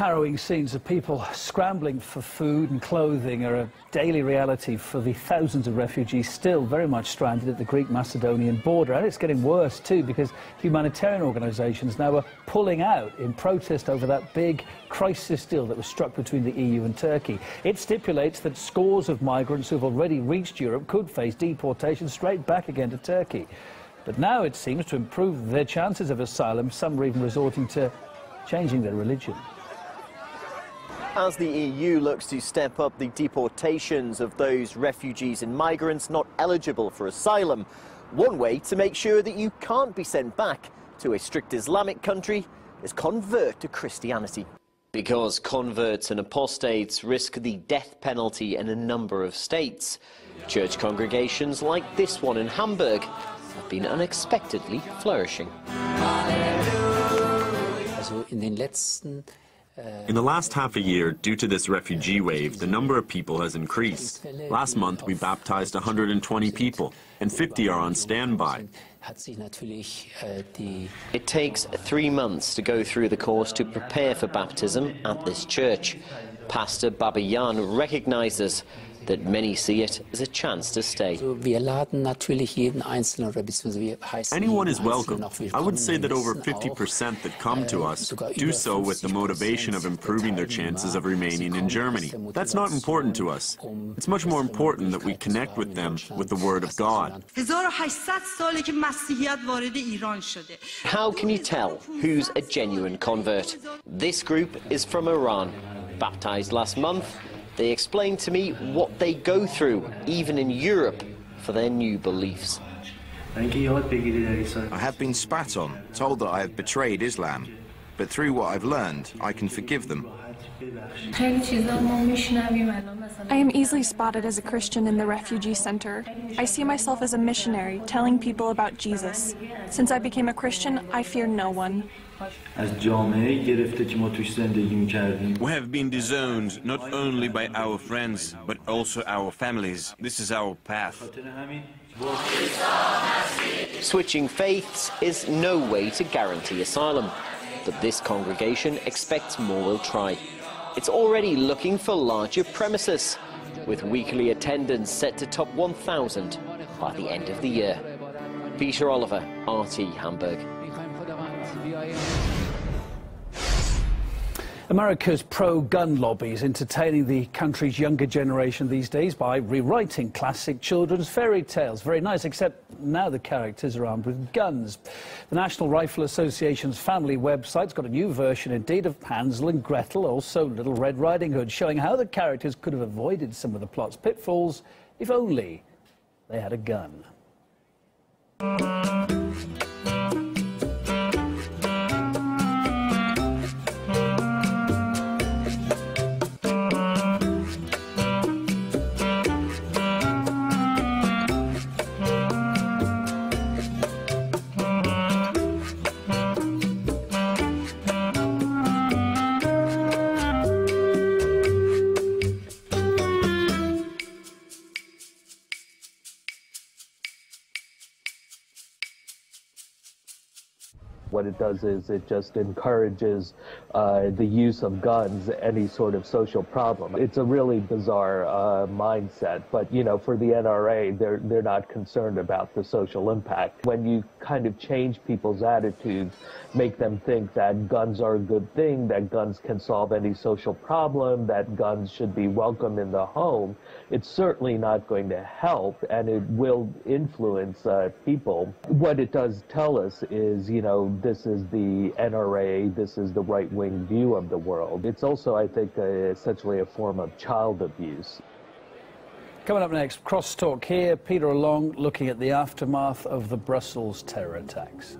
Harrowing scenes of people scrambling for food and clothing are a daily reality for the thousands of refugees still very much stranded at the Greek-Macedonian border. And it's getting worse too, because humanitarian organisations now are pulling out in protest over that big crisis deal that was struck between the EU and Turkey. It stipulates that scores of migrants who've already reached Europe could face deportation straight back again to Turkey. But now it seems to improve their chances of asylum, some are even resorting to changing their religion. As the EU looks to step up the deportations of those refugees and migrants not eligible for asylum, one way to make sure that you can't be sent back to a strict Islamic country is convert to Christianity. Because converts and apostates risk the death penalty in a number of states, church congregations like this one in Hamburg have been unexpectedly flourishing. In the last half a year, due to this refugee wave, the number of people has increased. Last month, we baptized 120 people, and 50 are on standby. It takes 3 months to go through the course to prepare for baptism at this church. Pastor Babayan recognizes that many see it as a chance to stay. Anyone is welcome. I would say that over 50% that come to us do so with the motivation of improving their chances of remaining in Germany. That's not important to us. It's much more important that we connect with them with the Word of God. How can you tell who's a genuine convert? This group is from Iran. Baptized last month, they explained to me what they go through, even in Europe, for their new beliefs. I have been spat on, told that I have betrayed Islam, but through what I've learned, I can forgive them. I am easily spotted as a Christian in the refugee center. I see myself as a missionary, telling people about Jesus. Since I became a Christian, I fear no one. We have been disowned not only by our friends, but also our families. This is our path. Switching faiths is no way to guarantee asylum, but this congregation expects more will try. It's already looking for larger premises, with weekly attendance set to top 1,000 by the end of the year. Peter Oliver, RT Hamburg. America's pro-gun lobby is entertaining the country's younger generation these days by rewriting classic children's fairy tales. Very nice, except now the characters are armed with guns. The National Rifle Association's family website's got a new version, indeed, of Hansel and Gretel, also Little Red Riding Hood, showing how the characters could have avoided some of the plot's pitfalls if only they had a gun. What it does is it just encourages the use of guns, any sort of social problem. It's a really bizarre mindset, but you know, for the NRA, they're not concerned about the social impact. When you kind of change people's attitudes, make them think that guns are a good thing, that guns can solve any social problem, that guns should be welcome in the home, it's certainly not going to help, and it will influence people. What it does tell us is, you know, this is the NRA, this is the right-wing view of the world. It's also, I think, essentially a form of child abuse. Coming up next, crosstalk here, Peter Along looking at the aftermath of the Brussels terror attacks.